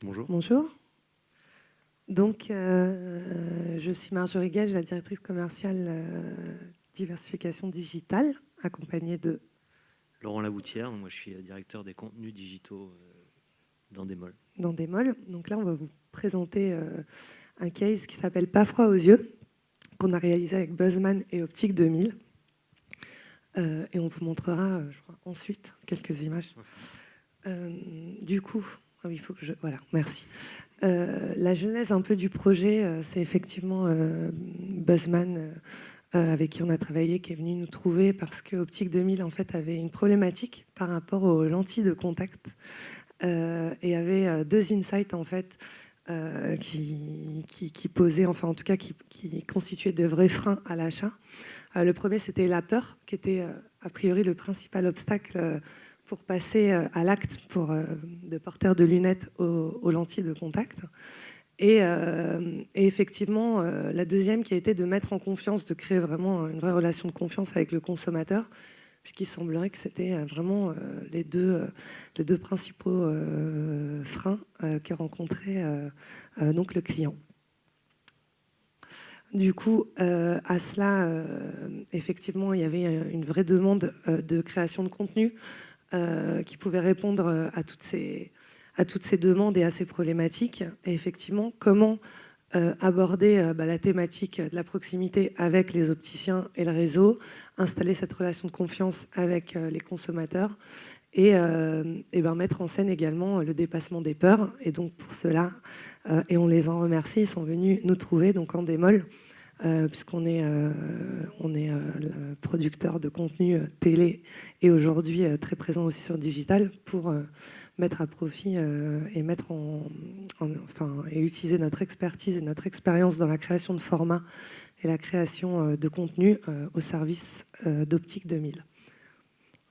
Bonjour. Bonjour. Donc, je suis Marjorie Gage, la directrice commerciale diversification digitale, accompagnée de Laurent Laboutière, moi je suis directeur des contenus digitaux dans Démol. dans Démol. Donc là, on va vous présenter un case qui s'appelle Pas froid aux yeux, qu'on a réalisé avec Buzzman et Optique 2000. Et on vous montrera, je crois, ensuite quelques images. Du coup, ah oui, il faut que je... Voilà, merci. La genèse un peu du projet, c'est effectivement Buzzman, avec qui on a travaillé, qui est venu nous trouver parce que Optique 2000 en fait avait une problématique par rapport aux lentilles de contact et avait deux insights en fait qui posaient, enfin en tout cas qui constituaient de vrais freins à l'achat. Le premier, c'était la peur, qui était a priori le principal obstacle pour passer à l'acte de porteur de lunettes aux lentilles de contact. Et effectivement, la deuxième qui a été de mettre en confiance, de créer vraiment une vraie relation de confiance avec le consommateur, puisqu'il semblerait que c'était vraiment les deux principaux freins que rencontrait donc le client. Du coup, à cela, effectivement, il y avait une vraie demande de création de contenu qui pouvait répondre à toutes ces demandes et à ces problématiques. Et effectivement, comment aborder la thématique de la proximité avec les opticiens et le réseau, installer cette relation de confiance avec les consommateurs et mettre en scène également le dépassement des peurs. Et donc pour cela, et on les en remercie, ils sont venus nous trouver donc en Démol, puisqu'on est, producteur de contenu télé et aujourd'hui très présent aussi sur digital pour mettre à profit et et utiliser notre expertise et notre expérience dans la création de formats et la création de contenu au service d'Optique 2000.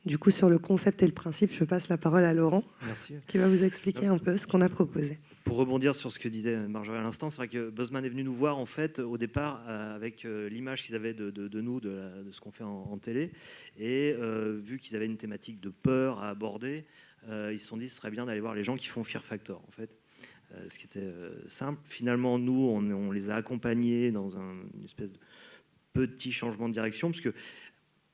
Du coup, sur le concept et le principe, je passe la parole à Laurent. Merci. Qui va vous expliquer un peu ce qu'on a proposé. Pour rebondir sur ce que disait Marjorie à l'instant, c'est vrai que Buzzman est venu nous voir en fait au départ avec l'image qu'ils avaient de nous, de ce qu'on fait en télé, et vu qu'ils avaient une thématique de peur à aborder, ils se sont dit ce serait bien d'aller voir les gens qui font Fear Factor en fait. Ce qui était simple. Finalement, nous, on les a accompagnés dans une espèce de petit changement de direction, parce que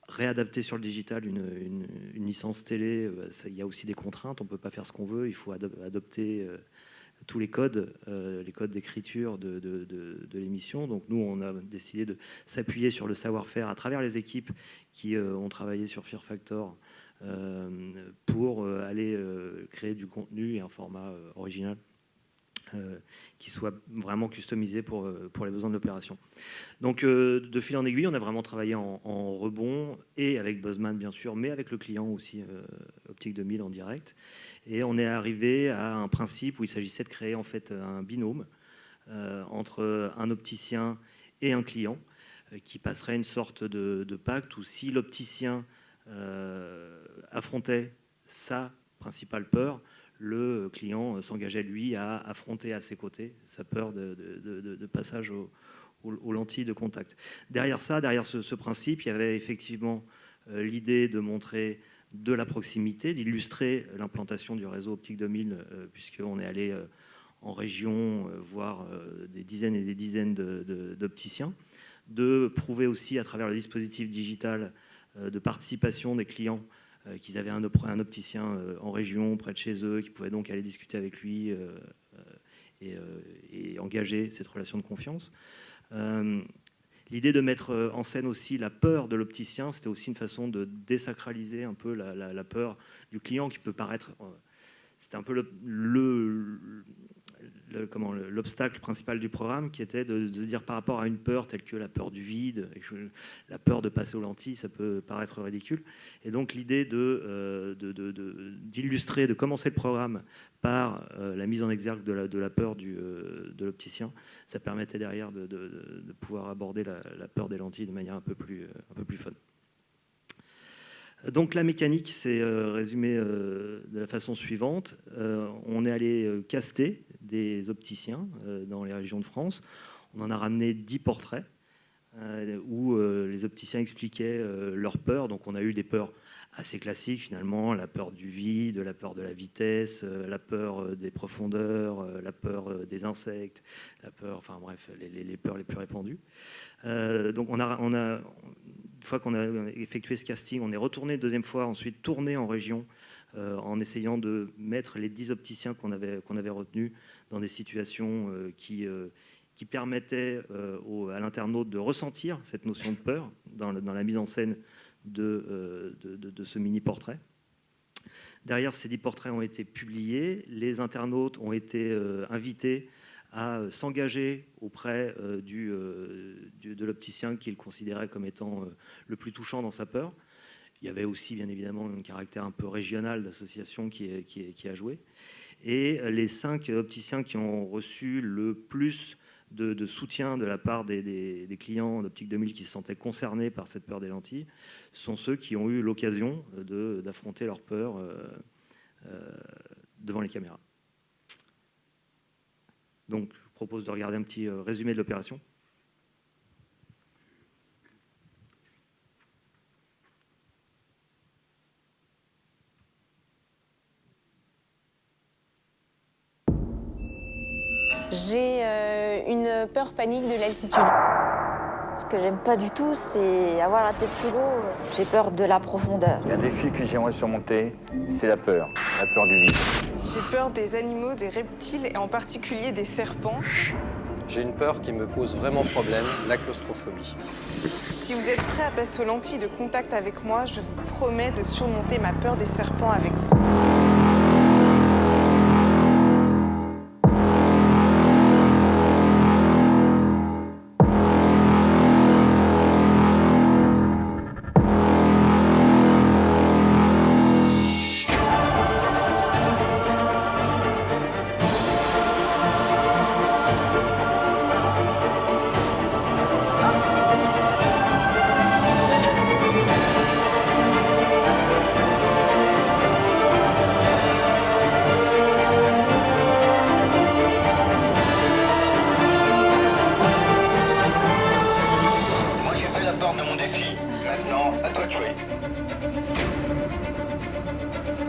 réadapter sur le digital une licence télé, il y a aussi des contraintes, on ne peut pas faire ce qu'on veut, il faut adopter tous les codes d'écriture de l'émission. Donc nous, on a décidé de s'appuyer sur le savoir-faire à travers les équipes qui ont travaillé sur Fear Factor pour aller créer du contenu et un format original qui soit vraiment customisé pour les besoins de l'opération. Donc de fil en aiguille, on a vraiment travaillé en rebond et avec Buzzman bien sûr, mais avec le client aussi, Optique 2000 en direct. Et on est arrivé à un principe où il s'agissait de créer en fait un binôme entre un opticien et un client qui passerait une sorte de pacte où si l'opticien affrontait sa principale peur, le client s'engageait lui à affronter à ses côtés sa peur de passage aux lentilles de contact. Derrière ça, derrière ce principe, il y avait effectivement l'idée de montrer de la proximité, d'illustrer l'implantation du réseau Optique 2000, puisqu'on est allé en région voir des dizaines et des dizaines d'opticiens, de prouver aussi à travers le dispositif digital de participation des clients qu'ils avaient un opticien en région, près de chez eux, qui pouvaient donc aller discuter avec lui et engager cette relation de confiance. L'idée de mettre en scène aussi la peur de l'opticien, c'était aussi une façon de désacraliser un peu la peur du client qui peut paraître... C'était un peu l'obstacle principal du programme, qui était de se dire par rapport à une peur telle que la peur du vide, la peur de passer aux lentilles, ça peut paraître ridicule. Et donc l'idée d'illustrer, de commencer le programme par la mise en exergue de la peur de l'opticien, ça permettait derrière de pouvoir aborder la peur des lentilles de manière un peu plus fun. Donc la mécanique, c'est résumé de la façon suivante. On est allé caster des opticiens dans les régions de France. On en a ramené 10 portraits où les opticiens expliquaient leurs peurs. Donc on a eu des peurs assez classiques finalement, la peur du vide, la peur de la vitesse, la peur des profondeurs, la peur des insectes, la peur, enfin bref, les peurs les plus répandues. Donc une fois qu'on a effectué ce casting, on est retourné une deuxième fois, ensuite tourné en région en essayant de mettre les 10 opticiens qu'on avait retenus dans des situations qui permettaient à l'internaute de ressentir cette notion de peur dans la mise en scène de ce mini-portrait. Derrière, ces 10 portraits ont été publiés. Les internautes ont été invités à s'engager auprès de l'opticien qu'ils considéraient comme étant le plus touchant dans sa peur. Il y avait aussi, bien évidemment, un caractère un peu régional d'association qui a joué. Et les 5 opticiens qui ont reçu le plus de soutien de la part des clients d'Optique 2000 qui se sentaient concernés par cette peur des lentilles sont ceux qui ont eu l'occasion d'affronter leur peur devant les caméras. Donc, je vous propose de regarder un petit résumé de l'opération. J'ai une peur panique de l'altitude. Ce que j'aime pas du tout, c'est avoir la tête sous l'eau. J'ai peur de la profondeur. Un défi que j'aimerais surmonter, c'est la peur du vide. J'ai peur des animaux, des reptiles et en particulier des serpents. J'ai une peur qui me pose vraiment problème, la claustrophobie. Si vous êtes prêts à passer aux lentilles de contact avec moi, je vous promets de surmonter ma peur des serpents avec vous.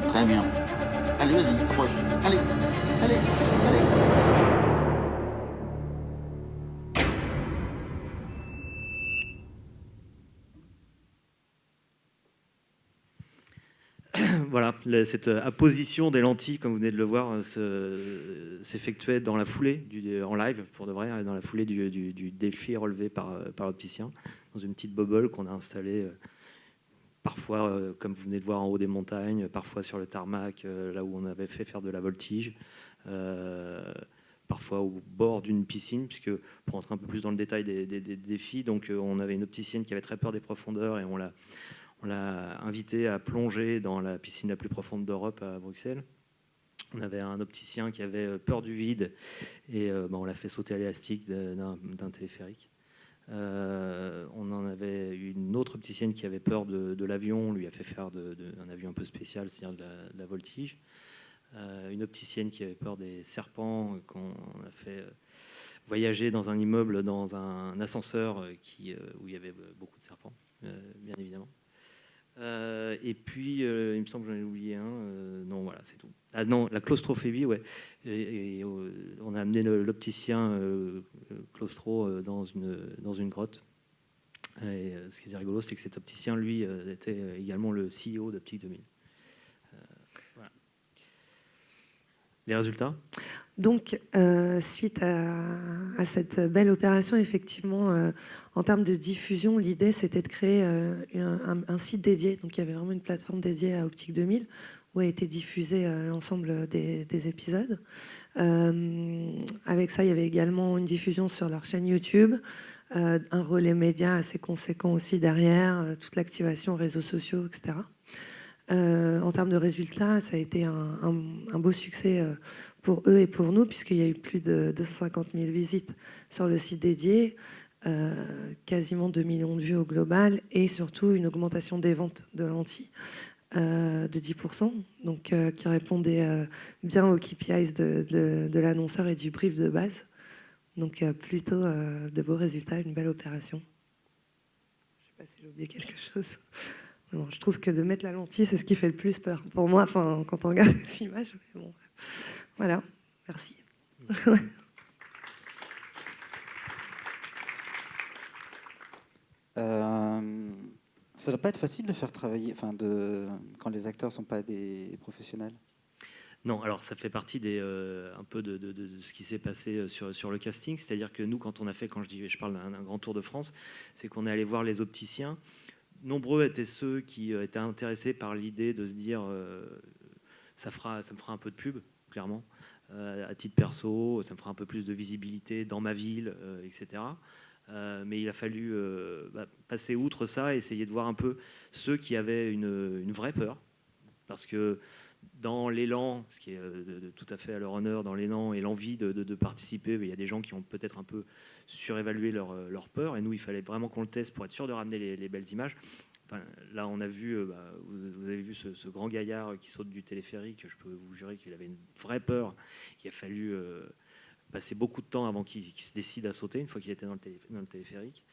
Très bien. Allez, vas-y, approche. Allez, allez, allez. Voilà, cette apposition des lentilles, comme vous venez de le voir, s'effectuait dans la foulée, en live pour de vrai, dans la foulée du défi relevé par l'opticien, dans une petite bubble qu'on a installée parfois, comme vous venez de voir, en haut des montagnes, parfois sur le tarmac, là où on avait fait faire de la voltige, parfois au bord d'une piscine, puisque pour entrer un peu plus dans le détail des défis, donc on avait une opticienne qui avait très peur des profondeurs et on l'a invité à plonger dans la piscine la plus profonde d'Europe à Bruxelles. On avait un opticien qui avait peur du vide et on l'a fait sauter à l'élastique d'un téléphérique. On en avait une autre opticienne qui avait peur de l'avion, on lui a fait faire un avion un peu spécial, c'est-à-dire de la voltige. Une opticienne qui avait peur des serpents, qu'on a fait voyager dans un immeuble, dans un ascenseur où il y avait beaucoup de serpents, bien évidemment. Et puis, il me semble que j'en ai oublié un. Non, voilà, c'est tout. Ah non, la claustrophobie, ouais. On a amené l'opticien claustro dans une grotte. Et ce qui est rigolo, c'est que cet opticien, lui, était également le CEO d'Optique 2000. Voilà. Les résultats ? Donc, suite à cette belle opération, effectivement, en termes de diffusion, l'idée, c'était de créer un site dédié. Donc, il y avait vraiment une plateforme dédiée à Optique 2000 où a été diffusé l'ensemble des épisodes. Avec ça, il y avait également une diffusion sur leur chaîne YouTube, un relais média assez conséquent aussi derrière, toute l'activation réseaux sociaux, etc. En termes de résultats, ça a été un beau succès pour eux et pour nous, puisqu'il y a eu plus de 250 000 visites sur le site dédié, quasiment 2 millions de vues au global, et surtout une augmentation des ventes de lentilles de 10%, donc qui répondait bien aux KPIs de l'annonceur et du brief de base. Donc plutôt de beaux résultats, une belle opération. Je ne sais pas si j'ai oublié quelque chose. Bon, je trouve que de mettre la lentille, c'est ce qui fait le plus peur. Pour moi, quand on regarde ces images, mais bon, voilà, merci. Ça doit pas être facile de faire travailler, quand les acteurs sont pas des professionnels. Non, alors ça fait partie un peu de ce qui s'est passé sur le casting. C'est-à-dire que nous, quand on a fait, je parle d'un grand tour de France, c'est qu'on est allé voir les opticiens. Nombreux étaient ceux qui étaient intéressés par l'idée de se dire ça me fera un peu de pub, clairement. À titre perso, ça me fera un peu plus de visibilité dans ma ville, etc. Mais il a fallu passer outre ça et essayer de voir un peu ceux qui avaient une vraie peur. Parce que dans l'élan, ce qui est tout à fait à leur honneur, dans l'élan et l'envie de participer, il y a des gens qui ont peut-être un peu surévalué leur peur. Et nous, il fallait vraiment qu'on le teste pour être sûr de ramener les belles images. Enfin, là, on a vu, vous avez vu ce grand gaillard qui saute du téléphérique. Je peux vous jurer qu'il avait une vraie peur. Il a fallu passer beaucoup de temps avant qu'il se décide à sauter, une fois qu'il était dans le téléphérique.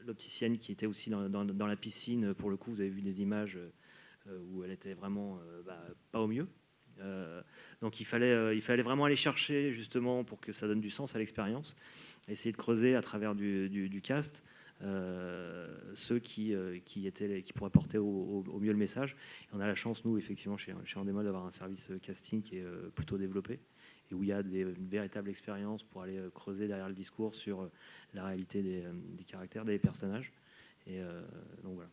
L'opticienne qui était aussi dans la piscine, pour le coup, vous avez vu des images où elle était vraiment pas au mieux. Donc il fallait vraiment aller chercher, justement, pour que ça donne du sens à l'expérience, essayer de creuser à travers du cast ceux qui pourraient porter au mieux le message. Et on a la chance, nous, effectivement, chez Endemol, d'avoir un service casting qui est plutôt développé et où il y a une véritable expérience pour aller creuser derrière le discours sur la réalité des caractères, des personnages. Et donc voilà.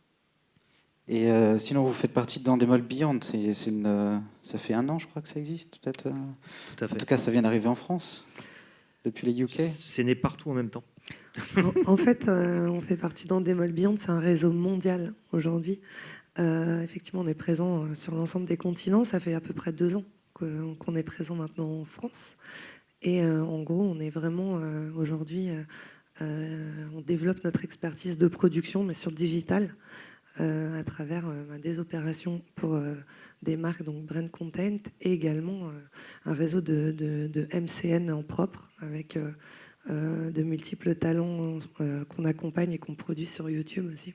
Et sinon, vous faites partie d'Endemol Beyond. Ça fait 1 an, je crois, que ça existe, peut-être. Tout à fait. En tout cas, ça vient d'arriver en France, depuis les UK. C'est né partout en même temps. En fait, on fait partie d'Endemol Beyond. C'est un réseau mondial aujourd'hui. Effectivement, on est présent sur l'ensemble des continents. Ça fait à peu près 2 ans qu'on est présent maintenant en France. Et en gros, on est vraiment aujourd'hui, on développe notre expertise de production, mais sur le digital, à travers des opérations pour des marques, donc brand content, et également un réseau de MCN en propre, avec de multiples talents qu'on accompagne et qu'on produit sur YouTube aussi.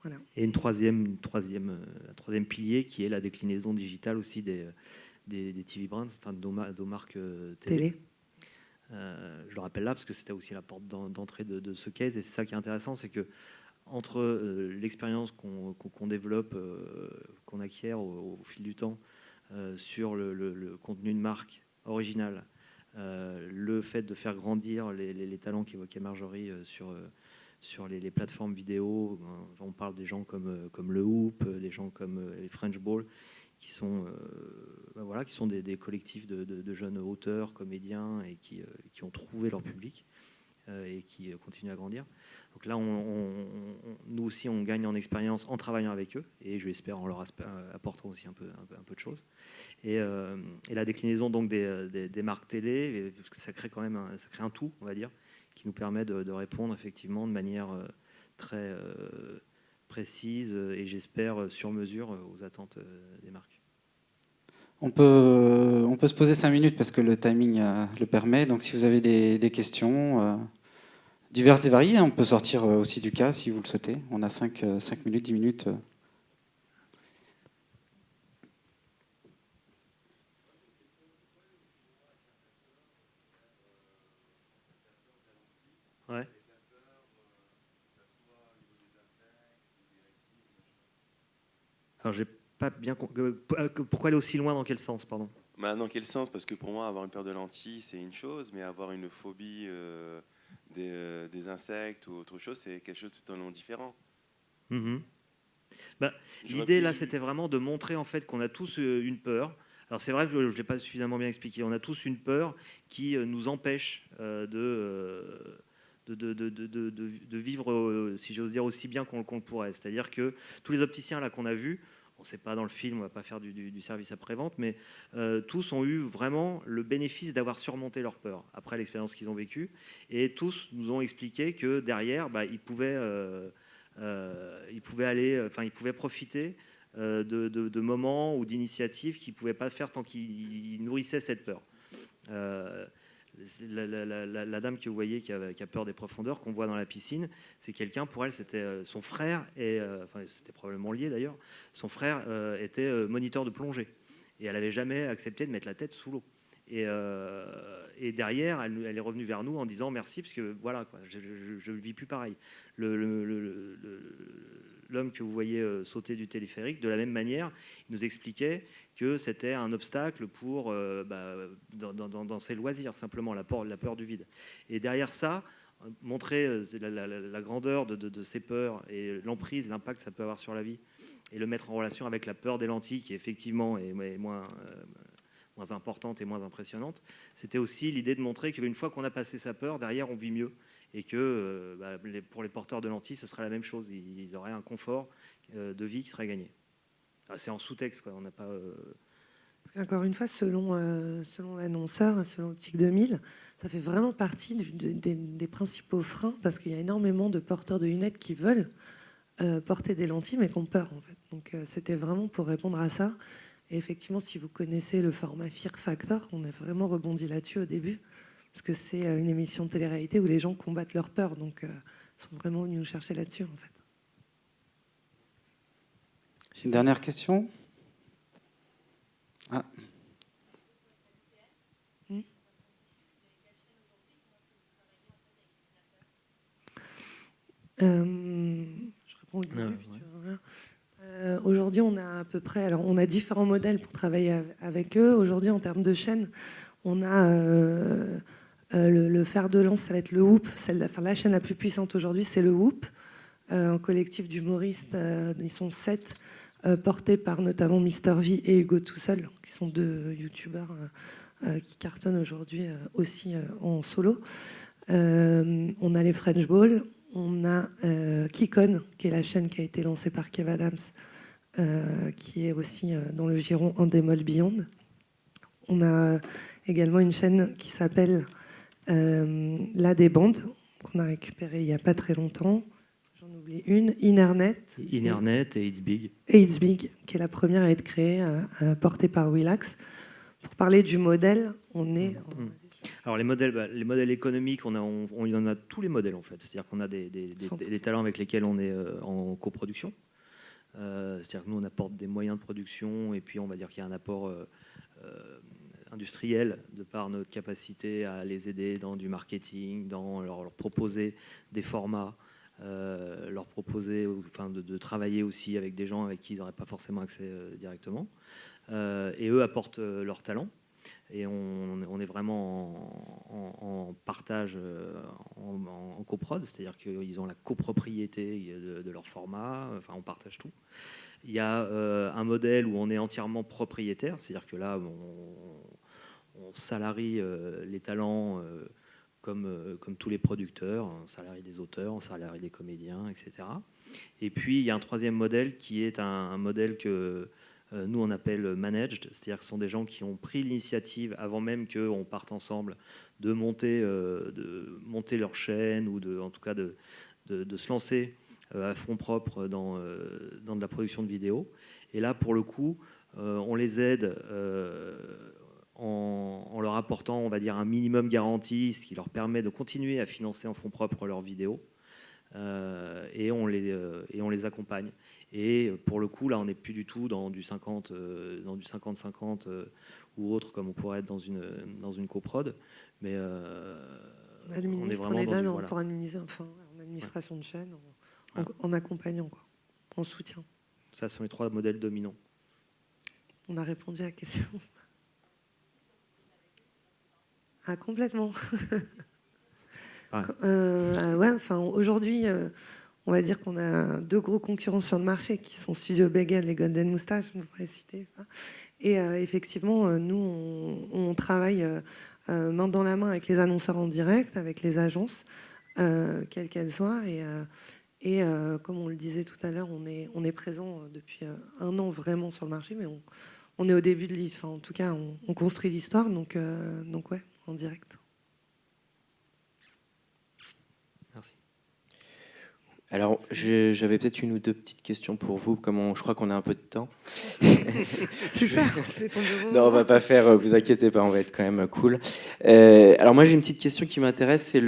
Voilà. Et un troisième pilier qui est la déclinaison digitale aussi des TV brands, enfin de nos marques télé. Je le rappelle là parce que c'était aussi la porte d'entrée de ce case, et c'est ça qui est intéressant, c'est que entre l'expérience qu'on développe, qu'on acquiert au fil du temps sur le contenu de marque original, le fait de faire grandir les talents qu'évoquait Marjorie sur les plateformes vidéo. On parle des gens comme Le Hoop, des gens comme les French Ball, qui sont des collectifs de jeunes auteurs, comédiens, et qui ont trouvé leur public et qui continuent à grandir. Donc là, nous aussi, on gagne en expérience en travaillant avec eux, et je l'espère en leur apportant aussi un peu de choses. Et la déclinaison donc des marques télé, ça crée quand même un tout, on va dire, qui nous permet de répondre effectivement de manière très précise et j'espère sur mesure aux attentes des marques. On peut se poser 5 minutes parce que le timing le permet. Donc si vous avez des questions diverses et variées, on peut sortir aussi du cas si vous le souhaitez. On a 5 minutes, 10 minutes. Ouais. Alors j'ai pas bien pourquoi aller aussi loin, dans quel sens, pardon? Dans quel sens? Parce que pour moi, avoir une paire de lentilles, c'est une chose, mais avoir une phobie des insectes ou autre chose, c'est quelque chose de totalement différent. L'idée là, c'était vraiment de montrer en fait qu'on a tous une peur. Alors c'est vrai que je ne l'ai pas suffisamment bien expliqué. On a tous une peur qui nous empêche de vivre, si j'ose dire, aussi bien qu'on le pourrait. C'est-à-dire que tous les opticiens là qu'on a vus, on ne sait pas dans le film, on ne va pas faire du service après-vente, mais tous ont eu vraiment le bénéfice d'avoir surmonté leur peur après l'expérience qu'ils ont vécue. Et tous nous ont expliqué que derrière, ils pouvaient profiter de moments ou d'initiatives qu'ils ne pouvaient pas faire tant qu'ils nourrissaient cette peur. La dame que vous voyez qui a peur des profondeurs, qu'on voit dans la piscine, c'est quelqu'un, pour elle, c'était son frère, et enfin, c'était probablement lié d'ailleurs, son frère était moniteur de plongée. Et elle n'avait jamais accepté de mettre la tête sous l'eau. Et derrière, elle est revenue vers nous en disant merci, parce que voilà, quoi, je ne vis plus pareil. L'homme que vous voyez sauter du téléphérique, de la même manière, il nous expliquait que c'était un obstacle pour, dans ses loisirs, simplement, la peur du vide. Et derrière ça, montrer la grandeur de ses peurs et l'emprise, l'impact que ça peut avoir sur la vie, et le mettre en relation avec la peur des lentilles, qui effectivement est moins importante et moins impressionnante, c'était aussi l'idée de montrer qu'une fois qu'on a passé sa peur, derrière, on vit mieux. Et que pour les porteurs de lentilles, ce serait la même chose. Ils auraient un confort de vie qui serait gagné. C'est en sous-texte, quoi. On n'a pas... Parce qu'encore une fois, selon l'annonceur, selon Optique 2000, ça fait vraiment partie des principaux freins, parce qu'il y a énormément de porteurs de lunettes qui veulent porter des lentilles, mais qui ont peur, en fait. Donc c'était vraiment pour répondre à ça. Et effectivement, si vous connaissez le format Fear Factor, on a vraiment rebondi là-dessus au début, parce que c'est une émission de télé-réalité où les gens combattent leur peur, donc ils sont vraiment venus nous chercher là-dessus, en fait. Une dernière question. Ah. Je réponds au début. Aujourd'hui, on a à peu près... Alors, on a différents modèles pour travailler avec eux. Aujourd'hui, en termes de chaîne, on a le fer de lance, ça va être le Whoop. La chaîne la plus puissante aujourd'hui, c'est le Whoop. Un collectif d'humoristes, ils sont 7, portés par notamment Mister V et Hugo Tout Seul, qui sont 2 youtubeurs qui cartonnent aujourd'hui aussi en solo. On a les French Ball, on a Kikon, qui est la chaîne qui a été lancée par Kev Adams, qui est aussi dans le giron Endemol Beyond. On a également une chaîne qui s'appelle La Débande, qu'on a récupérée il n'y a pas très longtemps. J'en oublie une, Inernet. Inernet et It's Big. Et It's Big, qui est la première à être créée, portée par Willax. Pour parler du modèle, on est... Alors les modèles économiques, on en a tous les modèles en fait. C'est-à-dire qu'on a des talents avec lesquels on est en coproduction. C'est-à-dire que nous on apporte des moyens de production et puis on va dire qu'il y a un apport industriel de par notre capacité à les aider dans du marketing, dans leur proposer des formats, leur proposer de travailler aussi avec des gens avec qui ils n'auraient pas forcément accès directement. Et eux apportent leur talent. Et on est vraiment en partage, en coprod, c'est-à-dire qu'ils ont la copropriété de leur format, enfin on partage tout. Il y a un modèle où on est entièrement propriétaire, c'est-à-dire que là on salarie les talents comme tous les producteurs, on salarie des auteurs, on salarie des comédiens, etc. Et puis il y a un troisième modèle qui est un modèle que... nous, on appelle managed, c'est-à-dire que ce sont des gens qui ont pris l'initiative, avant même qu'on parte ensemble, de monter leur chaîne ou en tout cas de se lancer à fond propre dans de la production de vidéos. Et là, pour le coup, on les aide en leur apportant, on va dire, un minimum garanti, ce qui leur permet de continuer à financer en fonds propres leurs vidéos. Et on les accompagne. Et pour le coup, là, on n'est plus du tout dans du 50-50 ou autre, comme on pourrait être dans une coprod. Mais on est vraiment pour en administration de chaîne, en accompagnant, quoi, en soutien. Ça sont les 3 modèles dominants. On a répondu à la question. Ah, complètement. Aujourd'hui, on va dire qu'on a 2 gros concurrents sur le marché qui sont Studio Bagel et Golden Moustache, vous pourrez citer. Et effectivement, nous, on travaille main dans la main avec les annonceurs en direct, avec les agences, quelles qu'elles soient. Et comme on le disait tout à l'heure, on est présent depuis 1 an vraiment sur le marché, mais on est au début de l'histoire. En tout cas, on construit l'histoire, donc ouais, en direct. Merci. Alors, j'avais peut-être une ou deux petites questions pour vous, je crois qu'on a un peu de temps. Super, fais ton bureau. Non, on va pas faire, vous inquiétez pas, on va être quand même cool. Alors moi j'ai une petite question qui m'intéresse, c'est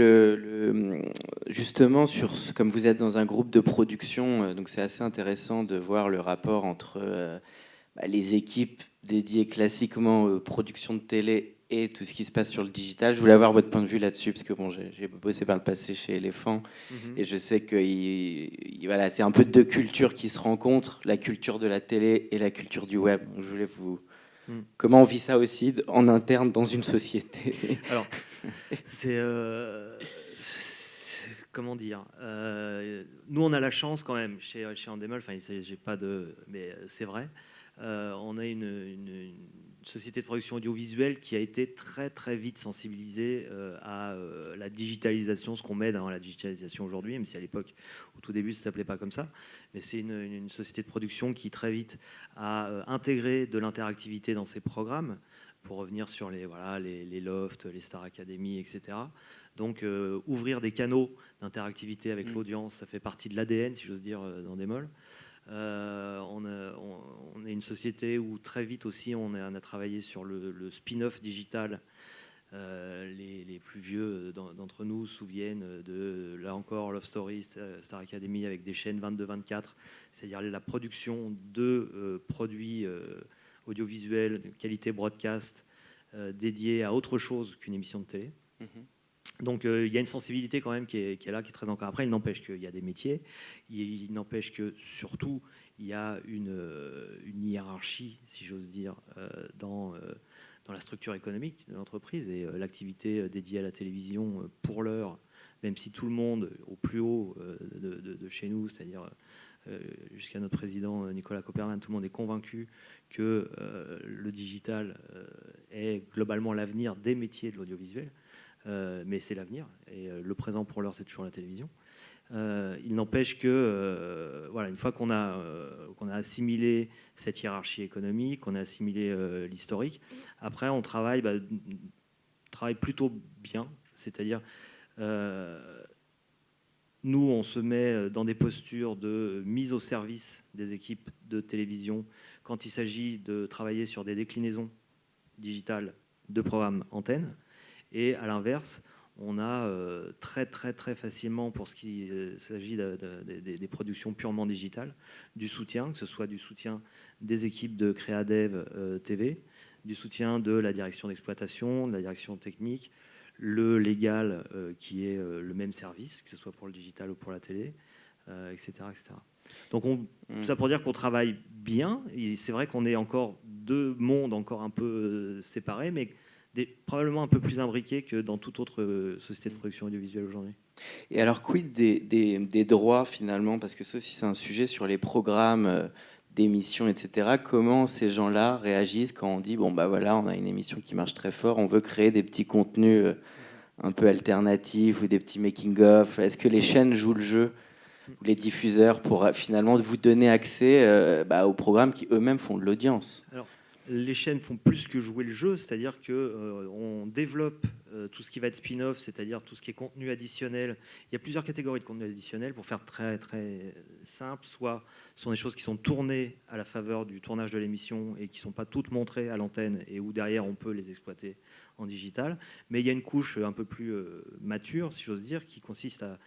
justement comme vous êtes dans un groupe de production, donc c'est assez intéressant de voir le rapport entre les équipes dédiées classiquement aux productions de télé et tout ce qui se passe sur le digital. Je voulais avoir votre point de vue là-dessus, parce que bon, j'ai bossé par le passé chez Éléphant, et je sais que voilà, c'est un peu deux cultures qui se rencontrent, la culture de la télé et la culture du web. Donc, je voulais comment on vit ça aussi en interne dans une société? Alors, comment dire, nous on a la chance quand même chez Endemol, enfin j'ai pas de, mais c'est vrai, on a une société de production audiovisuelle qui a été très très vite sensibilisée à la digitalisation, ce qu'on met dans la digitalisation aujourd'hui, même si à l'époque, au tout début, ça s'appelait pas comme ça. Mais c'est une société de production qui très vite a intégré de l'interactivité dans ses programmes, pour revenir sur les lofts, les Star Academy, etc. Donc ouvrir des canaux d'interactivité avec l'audience, ça fait partie de l'ADN, si j'ose dire, d'Endemol. On est une société où très vite aussi on a travaillé sur le spin-off digital. Les plus vieux d'entre nous se souviennent de, là encore, Love Story, Star Academy, avec des chaînes 22-24, c'est-à-dire la production de produits audiovisuels de qualité broadcast dédiés à autre chose qu'une émission de télé. Donc il y a une sensibilité quand même qui est là, qui est très encore. Après, il n'empêche qu'il y a des métiers, il n'empêche que surtout il y a une hiérarchie, si j'ose dire, dans la structure économique de l'entreprise, et l'activité dédiée à la télévision, pour l'heure, même si tout le monde au plus haut de chez nous, c'est-à-dire jusqu'à notre président Nicolas Copperman, tout le monde est convaincu que le digital est globalement l'avenir des métiers de l'audiovisuel. Mais c'est l'avenir, et le présent pour l'heure c'est toujours la télévision. Il n'empêche que voilà, une fois qu'on a assimilé cette hiérarchie économique, qu'on a assimilé l'historique, après on travaille plutôt bien, c'est-à-dire nous on se met dans des postures de mise au service des équipes de télévision quand il s'agit de travailler sur des déclinaisons digitales de programmes antennes. Et à l'inverse, on a très très très facilement, pour ce qui s'agit des productions purement digitales, du soutien, que ce soit du soutien des équipes de Créadev TV, du soutien de la direction d'exploitation, de la direction technique, le légal qui est le même service, que ce soit pour le digital ou pour la télé, etc., etc. Donc tout ça pour dire qu'on travaille bien. Et c'est vrai qu'on est encore deux mondes encore un peu séparés, mais probablement un peu plus imbriqués que dans toute autre société de production audiovisuelle aujourd'hui. Et alors, quid des droits finalement? Parce que ça aussi, c'est un sujet sur les programmes d'émissions, etc. Comment ces gens-là réagissent quand on dit, bon, bah voilà, on a une émission qui marche très fort, on veut créer des petits contenus un peu alternatifs ou des petits making-of? Est-ce que les chaînes jouent le jeu, ou les diffuseurs, pour finalement vous donner accès aux programmes qui eux-mêmes font de l'audience? Alors, les chaînes font plus que jouer le jeu, c'est-à-dire qu'on développe tout ce qui va être spin-off, c'est-à-dire tout ce qui est contenu additionnel. Il y a plusieurs catégories de contenu additionnel, pour faire très, très simple. Soit ce sont des choses qui sont tournées à la faveur du tournage de l'émission et qui ne sont pas toutes montrées à l'antenne, et où derrière on peut les exploiter en digital. Mais il y a une couche un peu plus mature, si j'ose dire, qui consiste à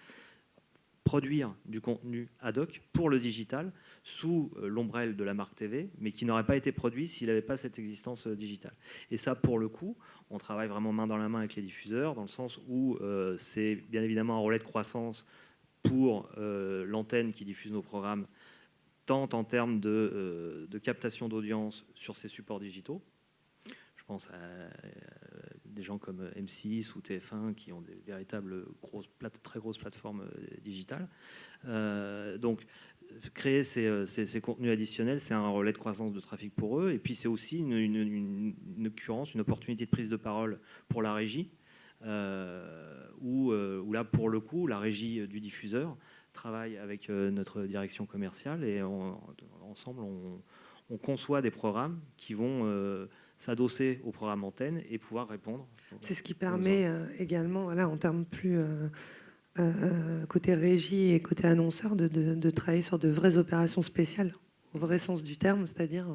produire du contenu ad hoc pour le digital sous l'ombrelle de la marque TV, mais qui n'aurait pas été produit s'il n'avait pas cette existence digitale. Et ça, pour le coup, on travaille vraiment main dans la main avec les diffuseurs, dans le sens où c'est bien évidemment un relais de croissance pour l'antenne qui diffuse nos programmes, tant en termes de captation d'audience sur ces supports digitaux. Je pense à des gens comme M6 ou TF1 qui ont des véritables très grosses plateformes digitales. Donc, créer ces contenus additionnels, c'est un relais de croissance de trafic pour eux. Et puis, c'est aussi une occurrence, une opportunité de prise de parole pour la régie, où là, pour le coup, la régie du diffuseur travaille avec notre direction commerciale, et ensemble, on conçoit des programmes qui vont s'adosser au programme antenne et pouvoir répondre. C'est ce qui permet également, voilà, en termes plus côté régie et côté annonceur, de travailler sur de vraies opérations spéciales, au vrai sens du terme, c'est-à-dire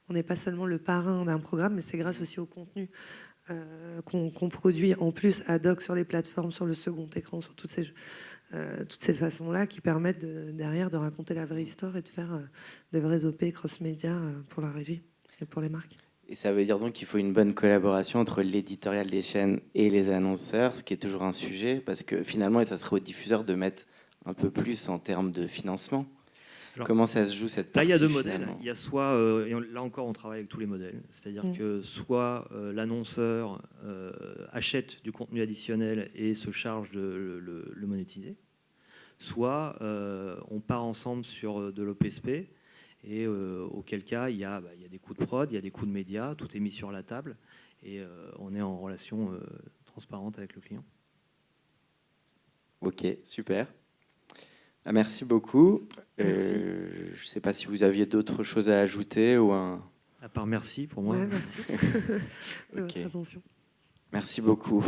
on n'est pas seulement le parrain d'un programme, mais c'est grâce aussi au contenu qu'on produit en plus ad hoc sur les plateformes, sur le second écran, sur toutes ces façons-là qui permettent derrière de raconter la vraie histoire et de faire de vrais OP cross-média pour la régie et pour les marques. Et ça veut dire donc qu'il faut une bonne collaboration entre l'éditorial des chaînes et les annonceurs, ce qui est toujours un sujet, parce que finalement, ça serait aux diffuseurs de mettre un peu plus en termes de financement. Alors, comment ça se joue cette partie? Là, il y a deux modèles. Il y a soit, là encore, on travaille avec tous les modèles, c'est-à-dire que soit l'annonceur achète du contenu additionnel et se charge de le monétiser, soit on part ensemble sur de l'OPSP. Et auquel cas, il y a des coûts de prod, il y a des coûts de médias, tout est mis sur la table et on est en relation transparente avec le client. Ok, super. Merci beaucoup. Merci. Je ne sais pas si vous aviez d'autres choses à ajouter ou un... À part merci pour moi. Ouais, merci de votre attention. Merci beaucoup.